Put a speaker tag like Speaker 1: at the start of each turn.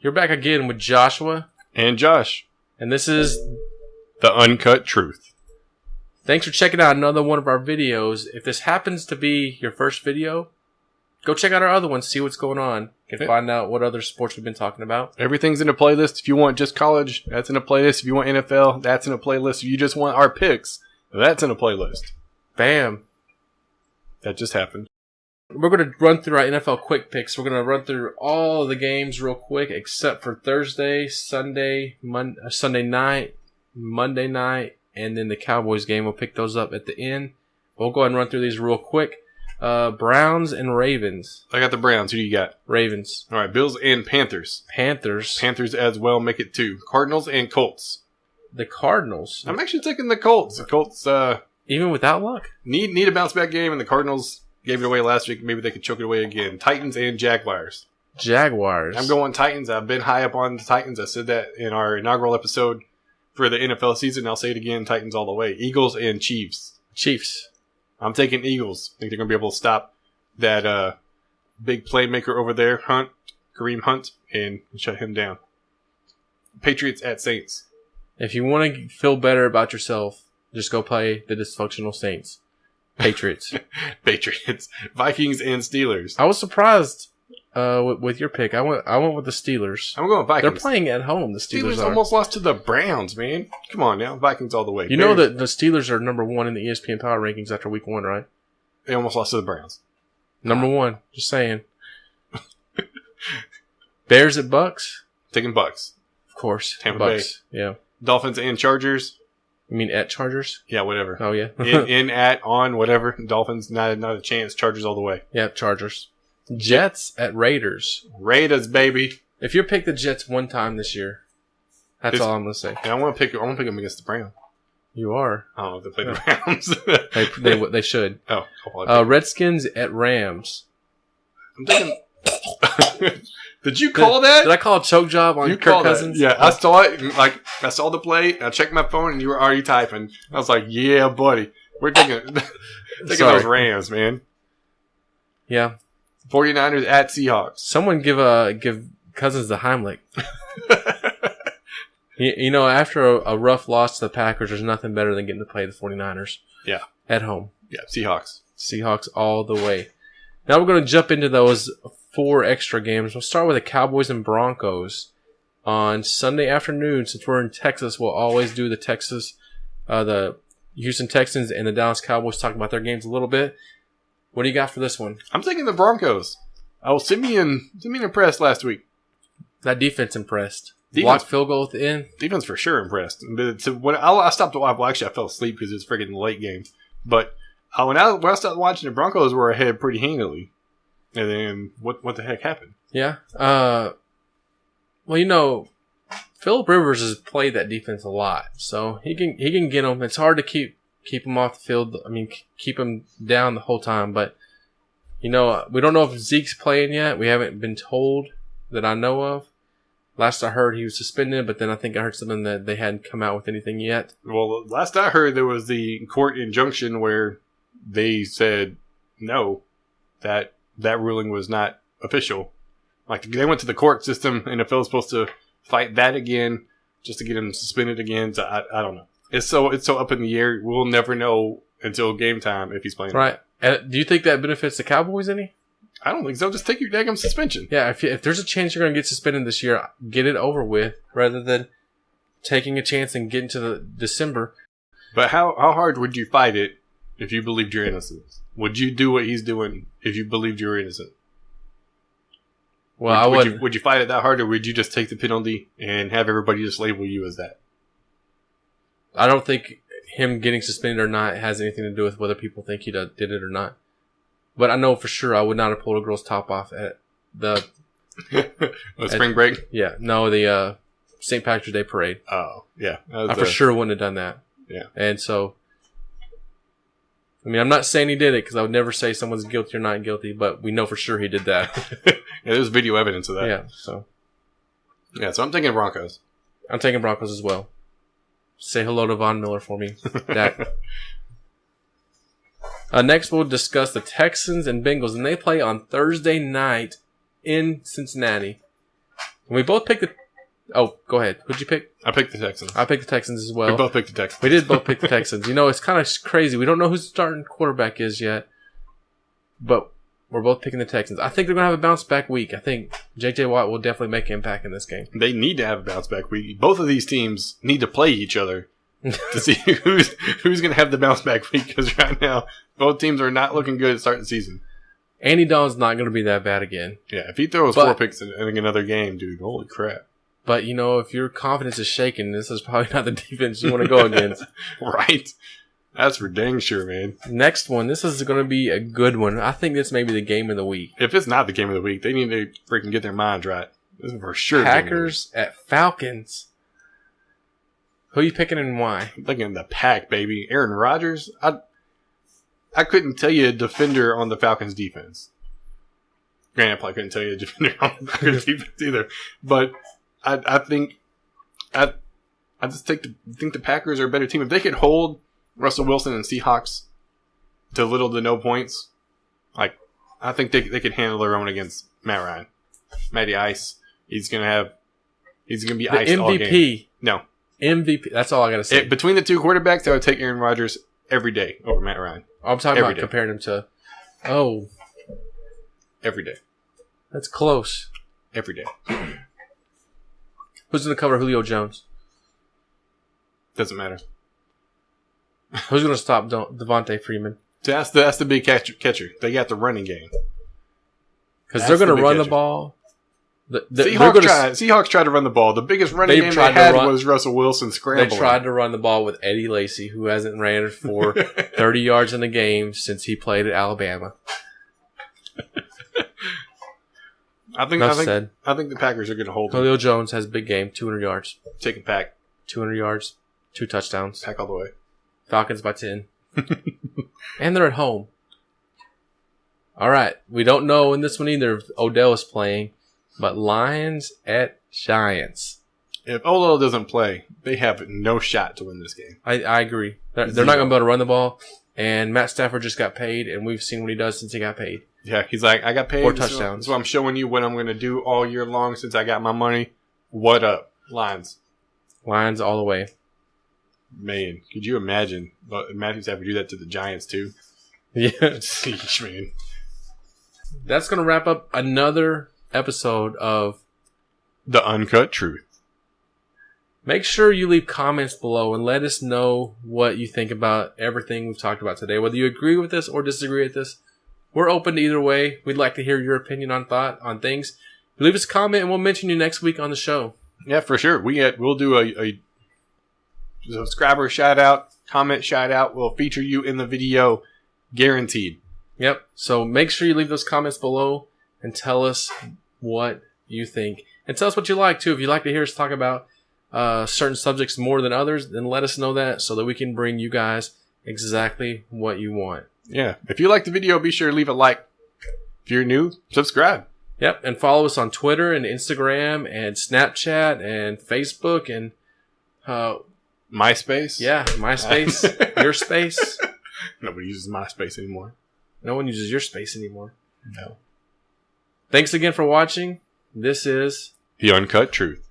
Speaker 1: You're back again with Joshua.
Speaker 2: And Josh.
Speaker 1: And this is
Speaker 2: The Uncut Truth.
Speaker 1: Thanks for checking out another one of our videos. If this happens to be your first video, go check out our other ones, see what's going on. You can find out what other sports we've been talking about.
Speaker 2: Everything's in a playlist. If you want just college, that's in a playlist. If you want NFL, that's in a playlist. If you just want our picks, that's in a playlist.
Speaker 1: Bam.
Speaker 2: That just happened.
Speaker 1: We're going to run through our NFL quick picks. We're going to run through all of the games real quick, except for Thursday, Sunday, Sunday night, Monday night, and then the Cowboys game. We'll pick those up at the end. We'll go ahead and run through these real quick. Browns and Ravens.
Speaker 2: I got the Browns. Who do you got?
Speaker 1: Ravens.
Speaker 2: All right, Bills and Panthers.
Speaker 1: Panthers.
Speaker 2: Panthers as well. Make it 2. Cardinals and Colts.
Speaker 1: The Cardinals.
Speaker 2: I'm actually taking the Colts. The Colts
Speaker 1: even without luck?
Speaker 2: Need a bounce back game, and the Cardinals gave it away last week. Maybe they could choke it away again. Titans and Jaguars.
Speaker 1: Jaguars.
Speaker 2: I'm going Titans. I've been high up on the Titans. I said that in our inaugural episode for the NFL season. I'll say it again. Titans all the way. Eagles and Chiefs.
Speaker 1: Chiefs. I'm
Speaker 2: taking Eagles. I think they're going to be able to stop that big playmaker over there, Kareem Hunt, and shut him down. Patriots at Saints.
Speaker 1: If you want to feel better about yourself, just go play the dysfunctional Saints. Patriots.
Speaker 2: Patriots. Vikings and Steelers.
Speaker 1: I was surprised with your pick. I went with the Steelers.
Speaker 2: I'm going Vikings.
Speaker 1: They're playing at home, the Steelers are.
Speaker 2: Almost lost to the Browns, man. Come on now. Vikings all the way.
Speaker 1: You know that the Steelers are number 1 in the ESPN Power Rankings after week 1, right?
Speaker 2: They almost lost to the Browns.
Speaker 1: Number 1. Just saying. Bears at Bucks?
Speaker 2: Taking Bucks.
Speaker 1: Of course.
Speaker 2: Tampa
Speaker 1: Bucks.
Speaker 2: Bay.
Speaker 1: Yeah.
Speaker 2: Dolphins and Chargers.
Speaker 1: You mean at Chargers?
Speaker 2: Yeah, whatever.
Speaker 1: Oh, yeah.
Speaker 2: on, whatever. Dolphins, not a chance. Chargers all the way.
Speaker 1: Yeah, Chargers. Jets at Raiders.
Speaker 2: Raiders, baby.
Speaker 1: If you pick the Jets one time this year, that's all I'm going to say.
Speaker 2: And I want to pick them against the Browns.
Speaker 1: You are.
Speaker 2: Oh, they play the
Speaker 1: Browns. they should.
Speaker 2: Oh,
Speaker 1: Redskins at Rams.
Speaker 2: I'm thinking. Did you call that?
Speaker 1: Did I call a choke job on Kirk Cousins?
Speaker 2: Yeah, I saw it. I saw the play. I checked my phone, and you were already typing. I was like, "Yeah, buddy, we're taking those Rams, man."
Speaker 1: Yeah.
Speaker 2: 49ers at Seahawks.
Speaker 1: Someone give Cousins the Heimlich. you know, after a rough loss to the Packers, there's nothing better than getting to play the 49ers.
Speaker 2: Yeah.
Speaker 1: At home.
Speaker 2: Yeah, Seahawks.
Speaker 1: Seahawks all the way. Now we're going to jump into those 4 extra games. We'll start with the Cowboys and Broncos on Sunday afternoon. Since we're in Texas, we'll always do the Houston Texans and the Dallas Cowboys, talk about their games a little bit. What do you got for this one? I'm
Speaker 2: taking the Broncos. I was Simeon impressed last week.
Speaker 1: That defense impressed. Blocked field goal at the end.
Speaker 2: Defense for sure impressed. When I stopped to watch, well, actually I fell asleep because it was freaking late game. But when I started watching, the Broncos were ahead pretty handily. And then what the heck happened?
Speaker 1: Yeah. Well, you know, Phillip Rivers has played that defense a lot, so he can get them. It's hard to keep him off the field. I mean, keep him down the whole time. But you know, we don't know if Zeke's playing yet. We haven't been told that I know of. Last I heard, he was suspended, but then I think I heard something that they hadn't come out with anything yet.
Speaker 2: Well, last I heard, there was the court injunction where they said no, that ruling was not official. Like, they went to the court system, and NFL is supposed to fight that again just to get him suspended again. So I don't know. It's so up in the air. We'll never know until game time if he's playing.
Speaker 1: Right. Do you think that benefits the Cowboys any?
Speaker 2: I don't think so. Just take your daggum suspension.
Speaker 1: Yeah, if there's a chance you're going to get suspended this year, get it over with rather than taking a chance and getting to the December.
Speaker 2: But how hard would you fight it if you believed you're innocent? Would you do what he's doing if you believed you were innocent?
Speaker 1: Well,
Speaker 2: would you fight it that hard, or would you just take the penalty and have everybody just label you as that?
Speaker 1: I don't think him getting suspended or not has anything to do with whether people think he did it or not. But I know for sure I would not have pulled a girl's top off at the
Speaker 2: spring break.
Speaker 1: Yeah, no, the St. Patrick's Day parade.
Speaker 2: Oh, yeah,
Speaker 1: I for sure wouldn't have done that.
Speaker 2: Yeah,
Speaker 1: and so, I mean, I'm not saying he did it because I would never say someone's guilty or not guilty, but we know for sure he did that.
Speaker 2: Yeah, there's video evidence of that.
Speaker 1: Yeah, so
Speaker 2: I'm taking Broncos.
Speaker 1: I'm taking Broncos as well. Say hello to Von Miller for me, Dak. Next, we'll discuss the Texans and Bengals, and they play on Thursday night in Cincinnati. We both picked the... Oh, go ahead. Who'd you pick?
Speaker 2: I picked the Texans.
Speaker 1: I picked the Texans as well.
Speaker 2: We both picked the Texans.
Speaker 1: We did both pick the Texans. You know, it's kind of crazy. We don't know who the starting quarterback is yet, but we're both picking the Texans. I think they're going to have a bounce-back week. I think J.J. Watt will definitely make an impact in this game.
Speaker 2: They need to have a bounce-back week. Both of these teams need to play each other to see who's going to have the bounce-back week, because right now, both teams are not looking good at starting the season.
Speaker 1: Andy Dalton's not going to be that bad again.
Speaker 2: Yeah, if he throws 4 picks in another game, dude, holy crap.
Speaker 1: But, you know, if your confidence is shaken, this is probably not the defense you want to go against.
Speaker 2: Right. That's for dang sure, man.
Speaker 1: Next one. This is going to be a good one. I think this may be the game of the week.
Speaker 2: If it's not the game of the week, they need to freaking get their minds right. This is for sure.
Speaker 1: Packers at Falcons. Who are you picking and why?
Speaker 2: I'm thinking the Pack, baby. Aaron Rodgers. I couldn't tell you a defender on the Falcons defense. Granted, I probably couldn't tell you a defender on the Packers defense either. But I think think the Packers are a better team. If they could hold Russell Wilson and Seahawks to little to no points, like, I think they could handle their own against Matt Ryan. Matty Ice. He's gonna be iced all game.
Speaker 1: MVP.
Speaker 2: No.
Speaker 1: MVP. That's all I gotta say.
Speaker 2: Between the two quarterbacks, I would take Aaron Rodgers every day over Matt Ryan.
Speaker 1: I'm talking about comparing him to. Oh.
Speaker 2: Every day.
Speaker 1: That's close.
Speaker 2: Every day.
Speaker 1: Who's going to cover Julio Jones?
Speaker 2: Doesn't matter.
Speaker 1: Who's going to stop Devontae Freeman?
Speaker 2: That's the big catcher. They got the running game.
Speaker 1: Because they're going to run the ball.
Speaker 2: Seahawks tried to run the ball. The biggest running game they had was Russell Wilson scrambling.
Speaker 1: They tried to run the ball with Eddie Lacy, who hasn't ran for 30 yards in a game since he played at Alabama.
Speaker 2: I think the Packers are going to hold him.
Speaker 1: Julio Jones has a big game, 200 yards.
Speaker 2: Taking Pack.
Speaker 1: 200 yards, 2 touchdowns.
Speaker 2: Pack all the way.
Speaker 1: Falcons by 10. And they're at home. All right. We don't know in this one either if Odell is playing, but Lions at Giants.
Speaker 2: If Odell doesn't play, they have no shot to win this game.
Speaker 1: I agree. They're not going to be able to run the ball, and Matt Stafford just got paid, and we've seen what he does since he got paid.
Speaker 2: Yeah, he's like, I got paid.
Speaker 1: 4 touchdowns.
Speaker 2: So I'm showing you what I'm going to do all year long since I got my money. What up? Lions.
Speaker 1: Lions all the way.
Speaker 2: Man, could you imagine Matthews having to do that to the Giants too?
Speaker 1: Yeah.
Speaker 2: Sheesh, man.
Speaker 1: That's going to wrap up another episode of
Speaker 2: The Uncut Truth.
Speaker 1: Make sure you leave comments below and let us know what you think about everything we've talked about today. Whether you agree with this or disagree with this, we're open to either way. We'd like to hear your opinion on things. Leave us a comment and we'll mention you next week on the show.
Speaker 2: Yeah, for sure. We'll do a subscriber shout out, comment shout out. We'll feature you in the video, guaranteed.
Speaker 1: Yep. So make sure you leave those comments below and tell us what you think. And tell us what you like too. If you'd like to hear us talk about certain subjects more than others, then let us know that so that we can bring you guys exactly what you want.
Speaker 2: Yeah. If you like the video, be sure to leave a like. If you're new, subscribe.
Speaker 1: Yep. And follow us on Twitter and Instagram and Snapchat and Facebook and
Speaker 2: MySpace.
Speaker 1: Yeah, MySpace. Your space.
Speaker 2: Nobody uses MySpace anymore.
Speaker 1: No one uses your space anymore.
Speaker 2: No.
Speaker 1: Thanks again for watching. This is
Speaker 2: The Uncut Truth.